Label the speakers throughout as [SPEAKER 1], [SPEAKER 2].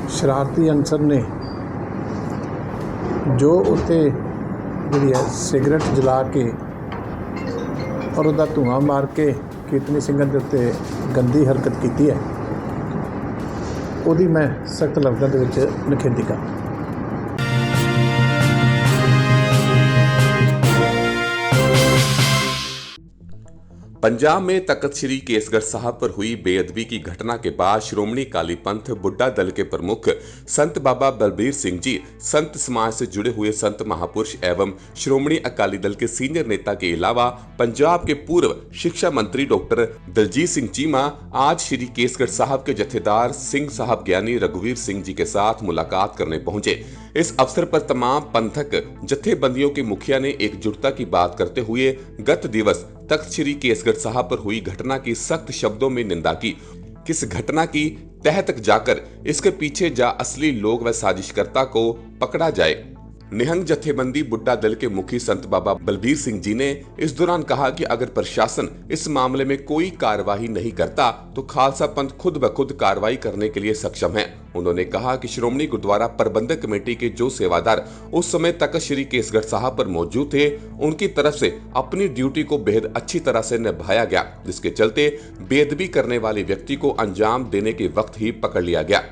[SPEAKER 1] शरारती अंसर ने जो उत्ते जिहड़ी है सिगरट जला के और उसका धुआं मार के कीर्तनी सिंघां दे उत्ते गंदी हरकत की है, उसकी मैं सख्त लफ्ज़ां दे विच निखेधी करदा।
[SPEAKER 2] पंजाब में तख्त श्री केसगढ़ साहब पर हुई बेअदबी की घटना के बाद श्रोमणी अकाली पंथ बुड्ढा दल के प्रमुख संत बाबा बलबीर सिंह जी, संत समाज से जुड़े हुए संत महापुरुष एवं श्रोमणी अकाली दल के सीनियर नेता के अलावा पंजाब के पूर्व शिक्षा मंत्री डॉक्टर दलजीत सिंह चीमा आज श्री केसगढ़ साहब के जत्थेदार सिंह साहब ज्ञानी रघुवीर सिंह जी के साथ मुलाकात करने पहुंचे। इस अवसर पर तमाम पंथक जत्थेबंदियों के मुखिया ने एकजुटता की बात करते हुए गत दिवस तख्त श्री केसगढ़ साहब पर हुई घटना की सख्त शब्दों में निंदा की। किस घटना की तह तक जाकर इसके पीछे जा असली लोग व साजिशकर्ता को पकड़ा जाए। निहंग जत्थेबंदी बुड्ढा दल के मुखी संत बाबा बलबीर सिंह जी ने इस दौरान कहा कि अगर प्रशासन इस मामले में कोई कार्रवाई नहीं करता तो खालसा पंथ खुद ब खुद कार्रवाई करने के लिए सक्षम है। उन्होंने कहा कि श्रोमणी गुरुद्वारा प्रबंधक कमेटी के जो सेवादार उस समय तख्त श्री केसगढ़ साहब पर मौजूद थे, उनकी तरफ से अपनी ड्यूटी को बेहद अच्छी तरह से निभाया गया, जिसके चलते बेअदबी करने वाले व्यक्ति को अंजाम देने के वक्त ही पकड़ लिया गया।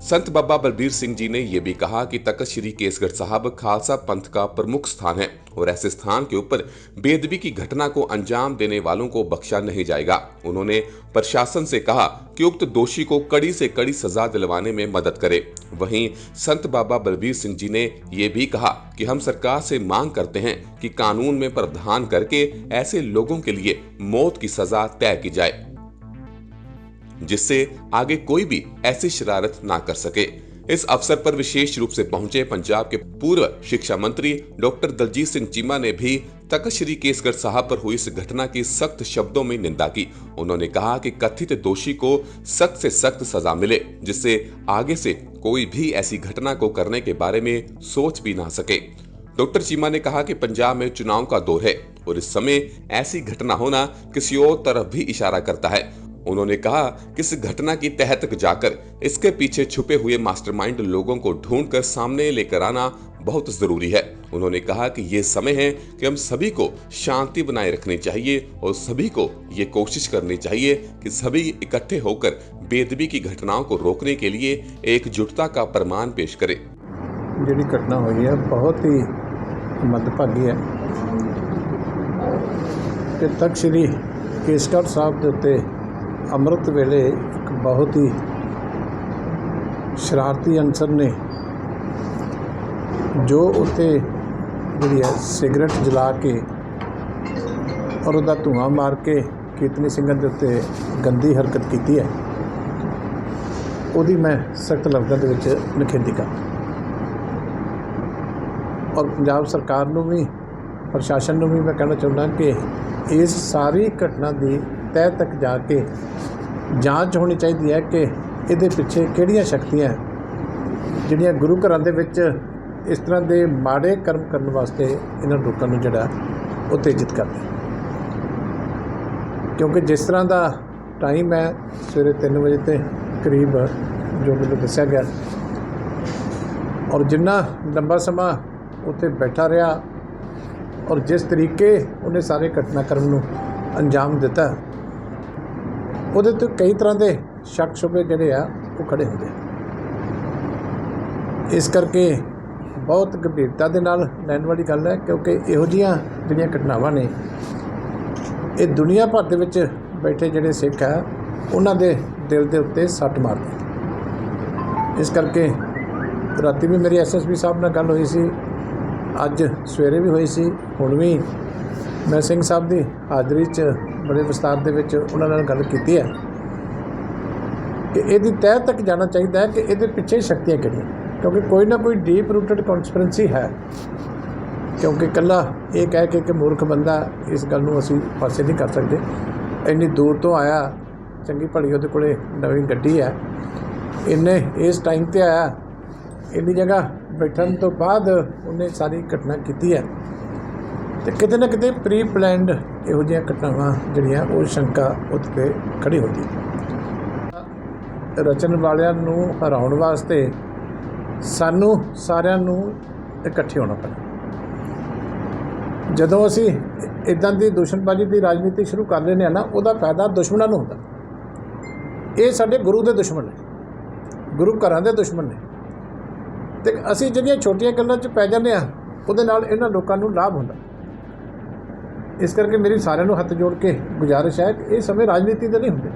[SPEAKER 2] संत बाबा बलबीर सिंह जी ने यह भी कहा कि तख्त श्री केसगढ़ साहब खालसा पंथ का प्रमुख स्थान है और ऐसे स्थान के ऊपर बेअदबी की घटना को अंजाम देने वालों को बख्शा नहीं जाएगा। उन्होंने प्रशासन से कहा कि उक्त दोषी को कड़ी से कड़ी सजा दिलवाने में मदद करे। वहीं संत बाबा बलबीर सिंह जी ने यह भी कहा कि हम सरकार से मांग करते हैं कि कानून में प्रावधान करके ऐसे लोगों के लिए मौत की सजा तय की जाए, जिससे आगे कोई भी ऐसी शरारत ना कर सके। इस अवसर पर विशेष रूप से पहुंचे पंजाब के पूर्व शिक्षा मंत्री डॉक्टर दलजीत सिंह चीमा ने भी तख्त श्री केसगढ़ साहब पर हुई इस घटना की सख्त शब्दों में निंदा की। उन्होंने कहा कि कथित दोषी को सख्त से सख्त सजा मिले, जिससे आगे से कोई भी ऐसी घटना को करने के बारे में सोच भी ना सके। डॉक्टर चीमा ने कहा कि पंजाब में चुनाव का दौर है और इस समय ऐसी घटना होना किसी और तरफ भी इशारा करता है। उन्होंने कहा कि इस घटना की तह तक जाकर इसके पीछे छुपे हुए मास्टरमाइंड लोगों को ढूंढकर सामने लेकर आना बहुत जरूरी है। उन्होंने कहा कि ये समय है कि हम सभी को शांति बनाए रखनी चाहिए और सभी को ये कोशिश करनी चाहिए कि सभी इकट्ठे होकर बेअदबी की घटनाओं को रोकने के लिए एकजुटता का प्रमाण पेश करें।
[SPEAKER 1] जिहड़ी घटना हुई है बहुत ही मंदभागी है कि तख्त श्री केसगढ़ साहब के उत्ते अमृत वेले एक बहुत ही शरारती अंसर ने जो उत्ते जिहड़ी है सिगरट जला के और उसका धुआं मार के कीर्तनी सिंघां दे उत्ते गंदी हरकत की है, उसकी मैं सख्त लफ्ज़ां दे विच निखेधी करदा। और पंजाब सरकार नूं भी प्रशासन नूं भी मैं कहना चाहुंदा कि इस सारी घटना की तह तक जाके जांच होनी चाहिए है कि इहदे पिछे किहड़ियां शक्तियां जिहड़ियां गुरु घरां दे विच इस तरह के माड़े कर्म करने वास्ते इन्हां लोकां नूं जिहड़ा उत्तेजित करदे। क्योंकि जिस तरह का टाइम है सवेरे 3 बजे के करीब जो मैनूं दस्सिया गया और जिन्ना लंबा समा उत्थे बैठा रहा और जिस तरीके उन्हें सारे घटनाक्रम नूं अंजाम दिता, ਉਹਦੇ तो कई तरह के शक शुबे ਜਿਹੜੇ ਆ ਉਹ खड़े ਹੁੰਦੇ। इस करके बहुत गंभीरता ਦੇ ਨਾਲ ਲੈਣ ਵਾਲੀ ਗੱਲ ਹੈ, क्योंकि ਇਹੋ ਜਿਹੀਆਂ ਜਿਹੜੀਆਂ ਘਟਨਾਵਾਂ ਨੇ ਇਹ ਦੁਨੀਆ ਭਰ ਦੇ ਵਿੱਚ ਬੈਠੇ ਜਿਹੜੇ ਸਿੱਖ ਆ ਉਹਨਾਂ ਦੇ ਦਿਲ ਦੇ ਉੱਤੇ ਸੱਟ ਮਾਰਦੀ। ਇਸ ਕਰਕੇ ਰਾਤੀ ਵੀ ਮੇਰੀ ਐਸਐਸਪੀ ਸਾਹਿਬ ਨਾਲ ਗੱਲ ਹੋਈ ਸੀ, ਅੱਜ ਸਵੇਰੇ ਵੀ ਹੋਈ ਸੀ, ਹੁਣ ਵੀ मैं सिंह साहब की हाज़री च बड़े विस्तार दे विच उन्हां नाल गल कीती है कि इहदी तह तक जाना चाहिए है कि इहदे पिछे शक्तियां किहड़ियां, क्योंकि कोई ना कोई डीप रूटेड कॉन्स्पिरेंसी है। क्योंकि कल्ला ये कह के मूर्ख बंदा इस गल नूं असीं पासे नहीं कर सकते, इन्नी दूर तो आया, चंगी भली उहदे कोले नवीं गड्डी है, इन्हें इस टाइम ते आया, इन्नी जगह बैठन तो बाद उन्हें सारी घटना की है, तो किते ना किते प्री प्लैंड इहो जिहियां घटनावां जिहड़ियां वो शंका उत्ते खड़ी होती। ਰਚਣ ਵਾਲਿਆਂ ਨੂੰ ਹਰਾਉਣ ਵਾਸਤੇ ਸਾਨੂੰ ਸਾਰਿਆਂ ਨੂੰ ਇਕੱਠੇ ਹੋਣਾ ਪੈਣਾ। ਜਦੋਂ ਅਸੀਂ ਇੱਦਾਂ ਦੀ ਦੁਸ਼ਮਣਬਾਜ਼ੀ ਦੀ ਰਾਜਨੀਤੀ ਸ਼ੁਰੂ ਕਰ ਲੈਂਦੇ ਹਾਂ ਨਾ, ਉਹਦਾ ਫਾਇਦਾ ਦੁਸ਼ਮਣਾਂ ਨੂੰ ਹੁੰਦਾ। ਇਹ ਸਾਡੇ ਗੁਰੂ ਦੇ ਦੁਸ਼ਮਣ ਨੇ, ਗੁਰੂ ਘਰਾਂ ਦੇ ਦੁਸ਼ਮਣ ਨੇ, ਅਤੇ ਅਸੀਂ ਜਿਹੜੀਆਂ ਛੋਟੀਆਂ ਗੱਲਾਂ 'ਚ ਪੈ ਜਾਂਦੇ ਹਾਂ ਉਹਦੇ ਨਾਲ ਇਹਨਾਂ ਲੋਕਾਂ ਨੂੰ ਲਾਭ ਹੁੰਦਾ। ਇਸ ਕਰਕੇ ਮੇਰੀ ਸਾਰਿਆਂ ਨੂੰ ਹੱਥ ਜੋੜ ਕੇ ਗੁਜ਼ਾਰਿਸ਼ ਹੈ ਕਿ ਇਹ ਸਮੇਂ ਰਾਜਨੀਤੀ ਦੇ ਨਹੀਂ ਹੁੰਦੇ,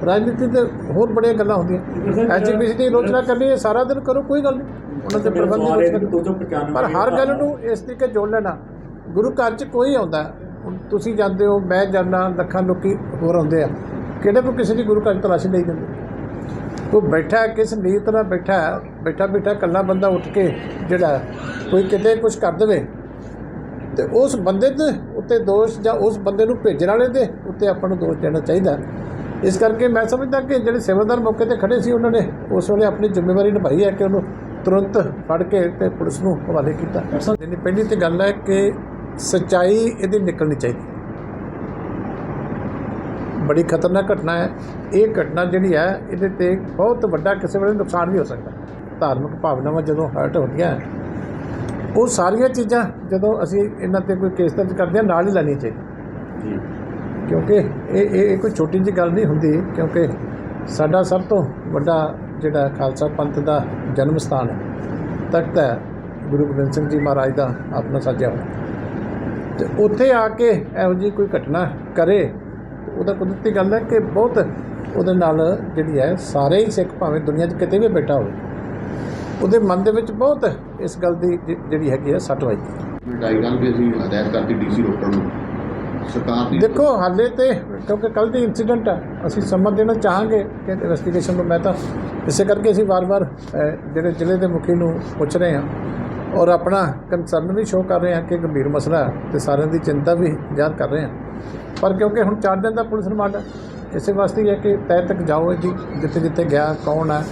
[SPEAKER 1] ਰਾਜਨੀਤੀ ਦੇ ਹੋਰ ਬੜੀਆਂ ਗੱਲਾਂ ਹੁੰਦੀਆਂ। ਐਜੂਕੇਸ਼ਨ ਦੀ ਆਲੋਚਨਾ ਕਰਨੀ ਹੈ, ਸਾਰਾ ਦਿਨ ਕਰੋ, ਕੋਈ ਗੱਲ ਨਹੀਂ, ਉਹਨਾਂ ਦੇ ਪ੍ਰਬੰਧ ਦੀ ਆਲੋਚਨਾ, ਪਰ ਹਰ ਗੱਲ ਨੂੰ ਇਸ ਤਰੀਕੇ ਜੋੜ ਲੈਣਾ। ਗੁਰੂ ਘਰ 'ਚ ਕੋਈ ਆਉਂਦਾ, ਹੁਣ ਤੁਸੀਂ ਜਾਂਦੇ ਹੋ, ਮੈਂ ਜਾਂਦਾ, ਲੱਖਾਂ ਲੋਕੀ ਹੋਰ ਆਉਂਦੇ ਆ, ਕਿਹੜੇ ਤੋਂ ਕਿਸੇ ਦੀ ਗੁਰੂ ਘਰ 'ਚ ਤਲਾਸ਼ੀ ਲਈ ਜਾਂਦੇ। ਕੋਈ ਬੈਠਾ ਕਿਸ ਨੀਤ ਨਾਲ ਬੈਠਾ ਇਕੱਲਾ ਬੰਦਾ ਉੱਠ ਕੇ ਜਿਹੜਾ ਕੋਈ ਕਿਤੇ ਕੁਛ ਕਰ ਦੇਵੇ ਅਤੇ ਉਸ ਬੰਦੇ ਦੇ ਉੱਤੇ ਦੋਸ਼ ਜਾਂ ਉਸ ਬੰਦੇ ਨੂੰ ਭੇਜਣ ਵਾਲੇ ਦੇ ਉੱਤੇ ਆਪਾਂ ਨੂੰ ਦੋਸ਼ ਦੇਣਾ ਚਾਹੀਦਾ। ਇਸ ਕਰਕੇ ਮੈਂ ਸਮਝਦਾ ਕਿ ਜਿਹੜੇ ਸੇਵਾਦਾਰ ਮੌਕੇ 'ਤੇ ਖੜ੍ਹੇ ਸੀ ਉਹਨਾਂ ਨੇ ਉਸ ਵੇਲੇ ਆਪਣੀ ਜ਼ਿੰਮੇਵਾਰੀ ਨਿਭਾਈ ਹੈ ਕਿ ਉਹਨੂੰ ਤੁਰੰਤ ਫੜ ਕੇ ਅਤੇ ਪੁਲਿਸ ਨੂੰ ਹਵਾਲੇ ਕੀਤਾ। ਪਹਿਲੀ ਤਾਂ ਗੱਲ ਹੈ ਕਿ ਸੱਚਾਈ ਇਹਦੀ ਨਿਕਲਣੀ ਚਾਹੀਦੀ। ਬੜੀ ਖਤਰਨਾਕ ਘਟਨਾ ਹੈ ਇਹ। ਘਟਨਾ ਜਿਹੜੀ ਹੈ ਇਹਦੇ 'ਤੇ ਬਹੁਤ ਵੱਡਾ ਕਿਸੇ ਵੇਲੇ ਨੁਕਸਾਨ ਵੀ ਹੋ ਸਕਦਾ। ਧਾਰਮਿਕ ਭਾਵਨਾਵਾਂ ਜਦੋਂ ਹਰਟ ਹੁੰਦੀਆਂ, ਉਹ ਸਾਰੀਆਂ ਚੀਜ਼ਾਂ ਜਦੋਂ ਅਸੀਂ ਇਹਨਾਂ 'ਤੇ ਕੋਈ ਕੇਸ ਦਰਜ ਕਰਦੇ ਹਾਂ ਨਾਲ ਹੀ ਲੈਣੀ ਚਾਹੀਦੀ, ਕਿਉਂਕਿ ਇਹ ਕੋਈ ਛੋਟੀ ਜਿਹੀ ਗੱਲ ਨਹੀਂ ਹੁੰਦੀ। ਕਿਉਂਕਿ ਸਾਡਾ ਸਭ ਤੋਂ ਵੱਡਾ ਜਿਹੜਾ ਖਾਲਸਾ ਪੰਥ ਦਾ ਜਨਮ ਸਥਾਨ ਹੈ, ਤਖਤ ਹੈ ਗੁਰੂ ਗੋਬਿੰਦ ਸਿੰਘ ਜੀ ਮਹਾਰਾਜ ਦਾ ਆਪਣਾ ਸਾਜਿਆ ਹੋਇਆ, ਅਤੇ ਉੱਥੇ ਆ ਕੇ ਇਹੋ ਜਿਹੀ ਕੋਈ ਘਟਨਾ ਕਰੇ, ਉਹਦਾ ਕੁਦਰਤੀ ਗੱਲ ਹੈ ਕਿ ਬਹੁਤ ਉਹਦੇ ਨਾਲ ਜਿਹੜੀ ਹੈ ਸਾਰੇ ਹੀ ਸਿੱਖ ਭਾਵੇਂ ਦੁਨੀਆ 'ਚ ਕਿਤੇ ਵੀ ਬੈਠਾ ਹੋਵੇ, ਉਹਦੇ ਮਨ ਦੇ ਵਿੱਚ ਬਹੁਤ ਇਸ ਗੱਲ ਦੀ ਜਿਹੜੀ ਹੈਗੀ ਹੈ ਸੱਟ ਵੱਜਦੀ।
[SPEAKER 3] ਗੱਲ ਵੀ ਅਸੀਂ ਹਦਾਇਤ ਕਰਤੀ ਡੀਸੀ ਰੋਪੜ ਨੂੰ ਸਰਕਾਰ ਦੀ। ਦੇਖੋ
[SPEAKER 1] ਹਾਲੇ ਤੇ ਕਿਉਂਕਿ ਕੱਲ੍ਹ ਦੀ ਇੰਸੀਡੈਂਟ ਹੈ, ਅਸੀਂ ਸਮਾਂ ਦੇਣਾ ਚਾਹਾਂਗੇ ਕਿ ਇਨਵੈਸਟੀਗੇਸ਼ਨ ਨੂੰ। ਮੈਂ ਤਾਂ ਇਸੇ ਕਰਕੇ ਅਸੀਂ ਵਾਰ-ਵਾਰ ਜਿਹੜੇ ਜ਼ਿਲ੍ਹੇ ਦੇ ਮੁਖੀ ਨੂੰ ਪੁੱਛ ਰਹੇ ਹਾਂ ਔਰ ਆਪਣਾ ਕੰਸਰਨ ਵੀ ਸ਼ੋਅ ਕਰ ਰਹੇ ਹਾਂ ਕਿ ਗੰਭੀਰ ਮਸਲਾ ਹੈ ਅਤੇ ਸਾਰਿਆਂ ਦੀ ਚਿੰਤਾ ਵੀ ਜ਼ਾਹਰ ਕਰ ਰਹੇ ਹਾਂ। ਪਰ ਕਿਉਂਕਿ ਹੁਣ 4 ਦਿਨ ਦਾ ਪੁਲਿਸ ਰਿਮਾਂਡ ਹੈ, ਇਸੇ ਵਾਸਤੇ ਹੀ ਹੈ ਕਿ ਤਹਿ ਤੱਕ ਜਾਓ, ਇਹਦੀ ਜਿੱਥੇ ਗਿਆ ਕੌਣ ਹੈ,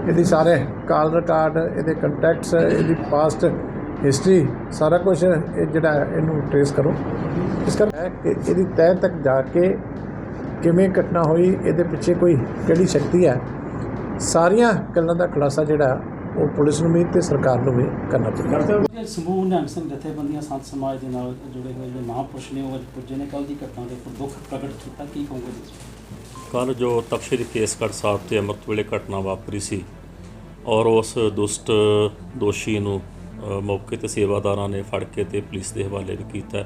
[SPEAKER 1] ਇਹਦੀ ਸਾਰੇ ਕਾਲ ਰਿਕਾਰਡ, ਇਹਦੇ ਕੰਟੈਕਟਸ, ਇਹਦੀ ਪਾਸਟ ਹਿਸਟਰੀ, ਸਾਰਾ ਕੁਛ ਇਹ ਜਿਹੜਾ ਇਹਨੂੰ ਟਰੇਸ ਕਰੋ। ਇਸ ਕਰਕੇ ਕਿ ਇਹਦੀ ਤਹਿ ਤੱਕ ਜਾ ਕੇ ਕਿਵੇਂ ਘਟਨਾ ਹੋਈ, ਇਹਦੇ ਪਿੱਛੇ ਕੋਈ ਕਿਹੜੀ ਸ਼ਕਤੀ ਹੈ, ਸਾਰੀਆਂ ਗੱਲਾਂ ਦਾ ਖੁਲਾਸਾ ਜਿਹੜਾ ਉਹ ਪੁਲਿਸ ਨੂੰ ਵੀ ਅਤੇ ਸਰਕਾਰ ਨੂੰ ਵੀ ਕਰਨਾ ਚਾਹੀਦਾ।
[SPEAKER 4] ਸਮੂਹ ਨਿਹੰਗ ਸਿੰਘ ਜਥੇਬੰਦੀਆਂ ਸੰਤ ਸਮਾਜ ਦੇ ਨਾਲ ਜੁੜੇ ਹੋਏ ਜਿਹੜੇ ਮਹਾਂਪੁਰਸ਼ ਨੇ ਉਹ ਅੱਜ ਪੁੱਜੇ ਨੇ। ਕੱਲ੍ਹ ਦੀ ਘਟਨਾ ਦੇ ਉੱਪਰ ਦੁੱਖ ਪ੍ਰਗਟ ਕੀਤਾ, ਕੀ ਕਹੋਗੇ ਤੁਸੀਂ?
[SPEAKER 5] ਕੱਲ੍ਹ ਜੋ ਤਖ਼ਤ ਸ੍ਰੀ ਕੇਸਗੜ੍ਹ ਸਾਹਿਬ 'ਤੇ ਅੰਮ੍ਰਿਤ ਵੇਲੇ ਘਟਨਾ ਵਾਪਰੀ ਸੀ ਔਰ ਉਸ ਦੁਸ਼ਟ ਦੋਸ਼ੀ ਨੂੰ ਮੌਕੇ 'ਤੇ ਸੇਵਾਦਾਰਾਂ ਨੇ ਫੜ ਕੇ ਅਤੇ ਪੁਲਿਸ ਦੇ ਹਵਾਲੇ ਵੀ ਕੀਤਾ।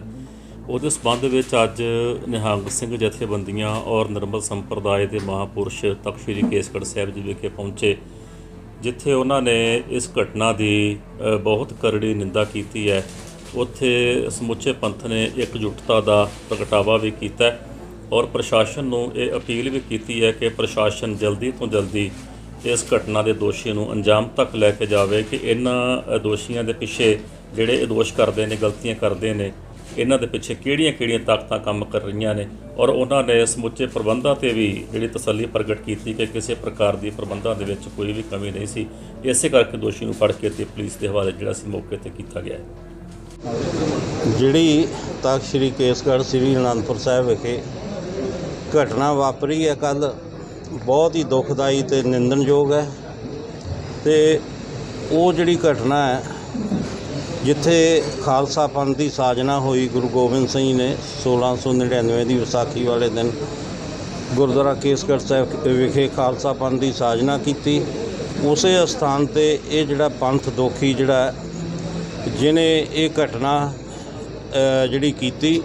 [SPEAKER 5] ਉਹਦੇ ਸੰਬੰਧ ਵਿੱਚ ਅੱਜ ਨਿਹੰਗ ਸਿੰਘ ਜਥੇਬੰਦੀਆਂ ਔਰ ਨਿਰਮਲ ਸੰਪਰਦਾਇ ਦੇ ਮਹਾਂਪੁਰਸ਼ ਤਖ਼ਤ ਸ੍ਰੀ ਕੇਸਗੜ੍ਹ ਸਾਹਿਬ ਜੀ ਵਿਖੇ ਪਹੁੰਚੇ, ਜਿੱਥੇ ਉਹਨਾਂ ਨੇ ਇਸ ਘਟਨਾ ਦੀ ਬਹੁਤ ਕਰੜੀ ਨਿੰਦਾ ਕੀਤੀ ਹੈ। ਉੱਥੇ ਸਮੁੱਚੇ ਪੰਥ ਨੇ ਇਕਜੁੱਟਤਾ ਦਾ ਪ੍ਰਗਟਾਵਾ ਵੀ ਕੀਤਾ ਔਰ ਪ੍ਰਸ਼ਾਸਨ ਨੂੰ ਇਹ ਅਪੀਲ ਵੀ ਕੀਤੀ ਹੈ ਕਿ ਪ੍ਰਸ਼ਾਸਨ ਜਲਦੀ ਤੋਂ ਜਲਦੀ ਇਸ ਘਟਨਾ ਦੇ ਦੋਸ਼ੀ ਨੂੰ ਅੰਜਾਮ ਤੱਕ ਲੈ ਕੇ ਜਾਵੇ, ਕਿ ਇਹਨਾਂ ਦੋਸ਼ੀਆਂ ਦੇ ਪਿੱਛੇ ਜਿਹੜੇ ਇਹ ਦੋਸ਼ ਕਰਦੇ ਨੇ, ਗਲਤੀਆਂ ਕਰਦੇ ਨੇ, ਇਹਨਾਂ ਦੇ ਪਿੱਛੇ ਕਿਹੜੀਆਂ ਤਾਕਤਾਂ ਕੰਮ ਕਰ ਰਹੀਆਂ ਨੇ। ਔਰ ਉਹਨਾਂ ਨੇ ਸਮੁੱਚੇ ਪ੍ਰਬੰਧਾਂ 'ਤੇ ਵੀ ਜਿਹੜੀ ਤਸੱਲੀ ਪ੍ਰਗਟ ਕੀਤੀ ਕਿ ਕਿਸੇ ਪ੍ਰਕਾਰ ਦੀ ਪ੍ਰਬੰਧਾਂ ਦੇ ਵਿੱਚ ਕੋਈ ਵੀ ਕਮੀ ਨਹੀਂ ਸੀ। ਇਸੇ ਕਰਕੇ ਦੋਸ਼ੀ ਨੂੰ ਫੜ ਕੇ ਅਤੇ ਪੁਲਿਸ ਦੇ ਹਵਾਲੇ ਜਿਹੜਾ ਸੀ ਮੌਕੇ 'ਤੇ ਕੀਤਾ ਗਿਆ ਹੈ।
[SPEAKER 6] ਜਿਹੜੀ ਤਖ਼ਤ ਸ੍ਰੀ ਕੇਸਗੜ੍ਹ ਸ੍ਰੀ ਅਨੰਦਪੁਰ ਸਾਹਿਬ ਵਿਖੇ ਘਟਨਾ ਵਾਪਰੀ ਹੈ ਕੱਲ੍ਹ, ਬਹੁਤ ਹੀ ਦੁਖਦਾਈ ਅਤੇ ਨਿੰਦਣਯੋਗ ਹੈ। ਅਤੇ ਉਹ ਜਿਹੜੀ ਘਟਨਾ ਹੈ ਜਿੱਥੇ ਖਾਲਸਾ ਪੰਥ ਦੀ ਸਾਜਨਾ ਹੋਈ, ਗੁਰੂ ਗੋਬਿੰਦ ਸਿੰਘ ਜੀ ਨੇ 1699 ਦੀ ਵਿਸਾਖੀ ਵਾਲੇ ਦਿਨ ਗੁਰਦੁਆਰਾ ਕੇਸਗੜ੍ਹ ਸਾਹਿਬ ਵਿਖੇ ਖਾਲਸਾ ਪੰਥ ਦੀ ਸਾਜਨਾ ਕੀਤੀ, ਉਸੇ ਅਸਥਾਨ 'ਤੇ ਇਹ ਜਿਹੜਾ ਪੰਥ ਦੋਖੀ ਜਿਹੜਾ ਜਿਹਨੇ ਇਹ ਘਟਨਾ ਜਿਹੜੀ ਕੀਤੀ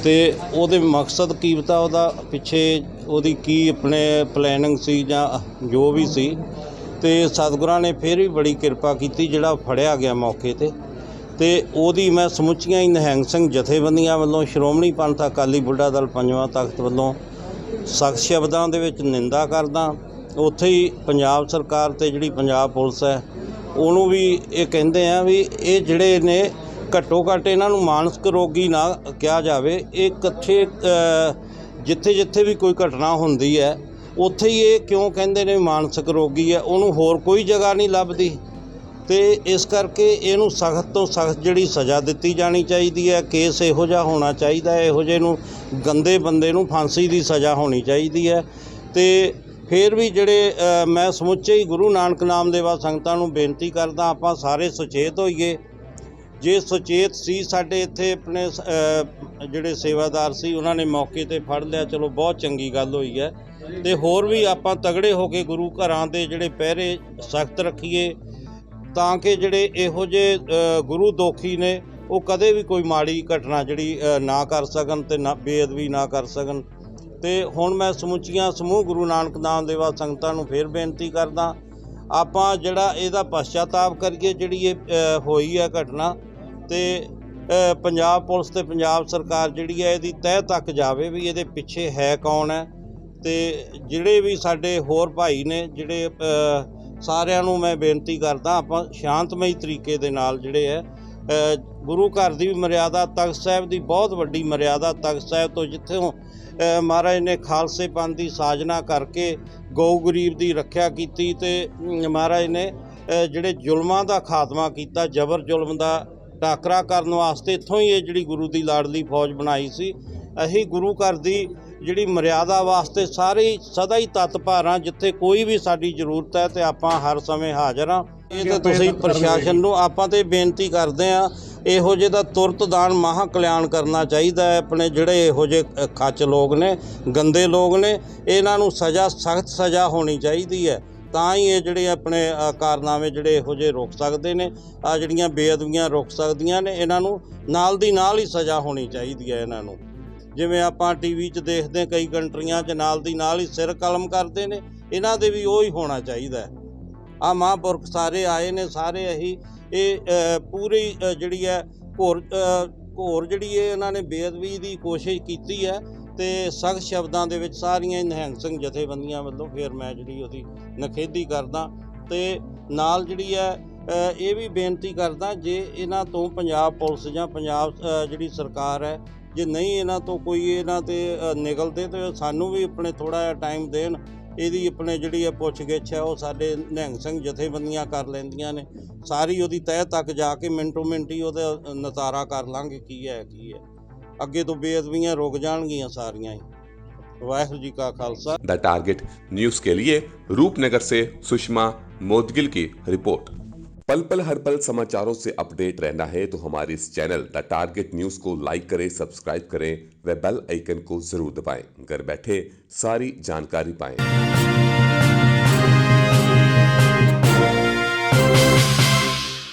[SPEAKER 6] ਅਤੇ ਉਹਦੇ ਮਕਸਦ ਕੀ ਪਤਾ, ਉਹਦਾ ਪਿੱਛੇ ਉਹਦੀ ਕੀ ਆਪਣੇ ਪਲੈਨਿੰਗ ਸੀ ਜਾਂ ਜੋ ਵੀ ਸੀ। ਅਤੇ ਸਤਿਗੁਰਾਂ ਨੇ ਫਿਰ ਵੀ ਬੜੀ ਕਿਰਪਾ ਕੀਤੀ, ਜਿਹੜਾ ਫੜਿਆ ਗਿਆ ਮੌਕੇ 'ਤੇ। ਅਤੇ ਉਹਦੀ ਮੈਂ ਸਮੁੱਚੀਆਂ ਹੀ ਨਿਹੰਗ ਸਿੰਘ ਜਥੇਬੰਦੀਆਂ ਵੱਲੋਂ, ਸ਼੍ਰੋਮਣੀ ਪੰਥ ਅਕਾਲੀ ਬੁੱਢਾ ਦਲ ਪੰਜਵਾਂ ਤਖ਼ਤ ਵੱਲੋਂ ਸਖਤ ਸ਼ਬਦਾਂ ਦੇ ਵਿੱਚ ਨਿੰਦਾ ਕਰਦਾ। ਉੱਥੇ ਹੀ ਪੰਜਾਬ ਸਰਕਾਰ ਅਤੇ ਜਿਹੜੀ ਪੰਜਾਬ ਪੁਲਿਸ ਹੈ ਉਹਨੂੰ ਵੀ ਇਹ ਕਹਿੰਦੇ ਆ ਵੀ ਇਹ ਜਿਹੜੇ ਨੇ ਘੱਟੋ ਘੱਟ ਇਹਨਾਂ ਨੂੰ ਮਾਨਸਿਕ ਰੋਗੀ ਨਾ ਕਿਹਾ ਜਾਵੇ। ਇਹ ਕਿੱਥੇ ਜਿੱਥੇ ਵੀ ਕੋਈ ਘਟਨਾ ਹੁੰਦੀ ਹੈ ਉੱਥੇ ਹੀ ਇਹ ਕਿਉਂ ਕਹਿੰਦੇ ਨੇ ਮਾਨਸਿਕ ਰੋਗੀ ਹੈ, ਉਹਨੂੰ ਹੋਰ ਕੋਈ ਜਗ੍ਹਾ ਨਹੀਂ ਲੱਭਦੀ। ਅਤੇ ਇਸ ਕਰਕੇ ਇਹਨੂੰ ਸਖਤ ਤੋਂ ਸਖਤ ਜਿਹੜੀ ਸਜ਼ਾ ਦਿੱਤੀ ਜਾਣੀ ਚਾਹੀਦੀ ਹੈ। ਕੇਸ ਇਹੋ ਜਿਹਾ ਹੋਣਾ ਚਾਹੀਦਾ ਹੈ, ਇਹੋ ਜਿਹੇ ਨੂੰ ਗੰਦੇ ਬੰਦੇ ਨੂੰ ਫਾਂਸੀ ਦੀ ਸਜ਼ਾ ਹੋਣੀ ਚਾਹੀਦੀ ਹੈ। ਅਤੇ ਫਿਰ ਵੀ ਜਿਹੜੇ ਮੈਂ ਸਮੁੱਚੇ ਹੀ ਗੁਰੂ ਨਾਨਕ ਨਾਮਦੇਵਾ ਸੰਗਤਾਂ ਨੂੰ ਬੇਨਤੀ ਕਰਦਾ, ਆਪਾਂ ਸਾਰੇ ਸੁਚੇਤ ਹੋਈਏ। ਜੇ ਸੁਚੇਤ ਸੀ ਸਾਡੇ ਇੱਥੇ ਆਪਣੇ ਜਿਹੜੇ ਸੇਵਾਦਾਰ ਸੀ ਉਹਨਾਂ ਨੇ ਮੌਕੇ ਤੇ ਫੜ ਲਿਆ, ਚਲੋ ਬਹੁਤ ਚੰਗੀ ਗੱਲ ਹੋਈ ਹੈ। ਤੇ ਹੋਰ ਵੀ ਆਪਾਂ ਤਗੜੇ ਹੋ ਕੇ ਗੁਰੂ ਘਰਾਂ ਦੇ ਜਿਹੜੇ ਪਹਿਰੇ ਸਖਤ ਰੱਖੀਏ, ਤਾਂ ਕਿ ਜਿਹੜੇ ਇਹੋ ਜਿਹੇ ਗੁਰੂ ਦੋਖੀ ਨੇ ਉਹ ਕਦੇ ਵੀ ਕੋਈ ਮਾੜੀ ਘਟਨਾ ਜਿਹੜੀ ਨਾ ਕਰ ਸਕਣ ਤੇ ਨਾ ਬੇਅਦਬੀ ਨਾ ਕਰ ਸਕਣ। ਤੇ ਹੁਣ ਮੈਂ ਸਮੁੱਚੀਆਂ ਸਮੂਹ ਗੁਰੂ ਨਾਨਕ ਨਾਮਦੇਵਾ ਸੰਗਤਾਂ ਨੂੰ ਫਿਰ ਬੇਨਤੀ ਕਰਦਾ, ਆਪਾਂ ਜਿਹੜਾ ਇਹਦਾ ਪਛਤਾਤਾਪ ਕਰੀਏ ਜਿਹੜੀ ਇਹ ਹੋਈ ਹੈ ਘਟਨਾ, ਤੇ ਪੰਜਾਬ ਪੁਲਿਸ ਤੇ ਪੰਜਾਬ ਸਰਕਾਰ ਜਿਹੜੀ ਹੈ ਇਹਦੀ ਤਹਿ ਤੱਕ ਜਾਵੇ ਵੀ ਇਹਦੇ ਪਿੱਛੇ ਹੈ ਕੌਣ ਹੈ। ਤੇ ਜਿਹੜੇ ਵੀ ਸਾਡੇ ਹੋਰ ਭਾਈ ਨੇ ਜਿਹੜੇ ਸਾਰਿਆਂ ਨੂੰ ਮੈਂ ਬੇਨਤੀ ਕਰਦਾ, ਆਪਾਂ ਸ਼ਾਂਤਮਈ ਤਰੀਕੇ ਦੇ ਨਾਲ ਜਿਹੜੇ ਹੈ ਗੁਰੂ ਘਰ ਦੀ ਵੀ ਮਰਿਆਦਾ, ਤਖ਼ਤ ਸਾਹਿਬ ਦੀ ਬਹੁਤ ਵੱਡੀ ਮਰਿਆਦਾ, ਤਖ਼ਤ ਸਾਹਿਬ ਤੋਂ ਜਿੱਥੋਂ ਮਹਾਰਾਜ ਨੇ ਖਾਲਸੇ ਪੰਥ ਦੀ ਸਾਜਨਾ ਕਰਕੇ ਗਊ ਗਰੀਬ ਦੀ ਰੱਖਿਆ ਕੀਤੀ ਤੇ ਮਹਾਰਾਜ ਨੇ ਜਿਹੜੇ ਜ਼ੁਲਮਾਂ ਦਾ ਖਾਤਮਾ ਕੀਤਾ, ਜਬਰ ਜ਼ੁਲਮ ਦਾ ਟਾਕਰਾ ਕਰਨ ਵਾਸਤੇ ਇੱਥੋਂ ਹੀ ਇਹ ਜਿਹੜੀ ਗੁਰੂ ਦੀ ਲਾਡਲੀ ਫੌਜ ਬਣਾਈ ਸੀ। ਅਸੀਂ ਗੁਰੂ ਘਰ ਦੀ ਜਿਹੜੀ ਮਰਿਆਦਾ ਵਾਸਤੇ ਸਾਰੇ ਸਦਾ ਹੀ ਤਤਪਰ ਹਾਂ, ਜਿੱਥੇ ਕੋਈ ਵੀ ਸਾਡੀ ਜ਼ਰੂਰਤ ਹੈ ਤੇ ਆਪਾਂ ਹਰ ਸਮੇਂ ਹਾਜ਼ਰ ਹਾਂ। ਇਹ ਤਾਂ ਤੁਸੀਂ ਪ੍ਰਸ਼ਾਸਨ ਨੂੰ ਆਪਾਂ ਤੇ ਬੇਨਤੀ ਕਰਦੇ ਹਾਂ, ਇਹੋ ਜਿਹੇ ਦਾ ਤੁਰਤ ਦਾਨ ਮਹਾਂ ਕਲਿਆਣ ਕਰਨਾ ਚਾਹੀਦਾ ਹੈ। ਆਪਣੇ ਜਿਹੜੇ ਇਹੋ ਜਿਹੇ ਖੱਚ ਲੋਕ ਨੇ, ਗੰਦੇ ਲੋਕ ਨੇ, ਇਹਨਾਂ ਨੂੰ ਸਜ਼ਾ, ਸਖਤ ਸਜ਼ਾ ਹੋਣੀ ਚਾਹੀਦੀ ਹੈ, ਤਾਂ ਹੀ ਇਹ ਜਿਹੜੇ ਆਪਣੇ ਕਾਰਨਾਮੇ ਜਿਹੜੇ ਇਹੋ ਜਿਹੇ ਰੁਕ ਸਕਦੇ ਨੇ, ਆ ਜਿਹੜੀਆਂ ਬੇਅਦਬੀਆਂ ਰੁਕ ਸਕਦੀਆਂ ਨੇ। ਇਹਨਾਂ ਨੂੰ ਨਾਲ ਦੀ ਨਾਲ ਹੀ ਸਜ਼ਾ ਹੋਣੀ ਚਾਹੀਦੀ ਹੈ। ਇਹਨਾਂ ਨੂੰ ਜਿਵੇਂ ਆਪਾਂ ਟੀਵੀ 'ਚ ਦੇਖਦੇ ਕਈ ਕੰਟਰੀਆਂ 'ਚ ਨਾਲ ਦੀ ਨਾਲ ਹੀ ਸਿਰ ਕਲਮ ਕਰਦੇ ਨੇ, ਇਹਨਾਂ ਦੇ ਵੀ ਉਹ ਹੀ ਹੋਣਾ ਚਾਹੀਦਾ ਹੈ। ਆ ਮਹਾਂਪੁਰਖ ਸਾਰੇ ਆਏ ਨੇ, ਸਾਰੇ ਅਸੀਂ ਇਹ ਪੂਰੀ ਜਿਹੜੀ ਹੈ ਘੋਰ ਜਿਹੜੀ ਇਹ ਇਹਨਾਂ ਨੇ ਬੇਅਦਬੀ ਦੀ ਕੋਸ਼ਿਸ਼ ਕੀਤੀ ਹੈ ਤੇ ਸਖਤ ਸ਼ਬਦਾਂ ਦੇ ਵਿੱਚ ਸਾਰੀਆਂ ਨਿਹੰਗ ਸਿੰਘ ਜਥੇਬੰਦੀਆਂ ਵੱਲੋਂ ਫਿਰ ਮੈਂ ਜਿਹੜੀ ਉਹਦੀ ਨਿਖੇਧੀ ਕਰਦਾ। ਤੇ ਨਾਲ ਜਿਹੜੀ ਹੈ ਇਹ ਵੀ ਬੇਨਤੀ ਕਰਦਾ, ਜੇ ਇਹਨਾਂ ਤੋਂ ਪੰਜਾਬ ਪੁਲਿਸ ਜਾਂ ਪੰਜਾਬ ਜਿਹੜੀ ਸਰਕਾਰ ਹੈ, ਜੇ ਨਹੀਂ ਇਹਨਾਂ ਤੋਂ ਕੋਈ ਇਹਨਾਂ 'ਤੇ ਨਿਕਲਦੇ ਤਾਂ ਸਾਨੂੰ ਵੀ ਆਪਣੇ ਥੋੜ੍ਹਾ ਜਿਹਾ ਟਾਈਮ ਦੇਣ। ਇਹਦੀ ਆਪਣੇ ਜਿਹੜੀ ਪੁੱਛ ਗਿੱਛ ਹੈ ਉਹ ਸਾਡੇ ਨਿਹੰਗ ਸਿੰਘ ਜਥੇਬੰਦੀਆਂ ਕਰ ਲੈਂਦੀਆਂ ਨੇ, ਸਾਰੀ ਉਹਦੀ ਤਹਿ ਤੱਕ ਜਾ ਕੇ ਮਿੰਟੋ ਮਿੰਟ ਹੀ ਉਹਦਾ ਨਤਾਰਾ ਕਰ ਲਾਂਗੇ ਕੀ ਹੈ ਕੀ ਹੈ। ਅੱਗੇ ਤੋਂ ਬੇਅਦਬੀਆਂ रुक जाएंगी सारियां ही। वाहिगुरू जी का खालसा।
[SPEAKER 2] द टारगेट न्यूज के लिए रूपनगर से सुषमा मोदगिल की रिपोर्ट। पल पल हर पल समाचारों से अपडेट रहना है तो हमारे इस चैनल द टारगेट न्यूज को लाइक करें, सब्सक्राइब करें व बेल आइकन को जरूर दबाएं। घर बैठे सारी जानकारी पाएं।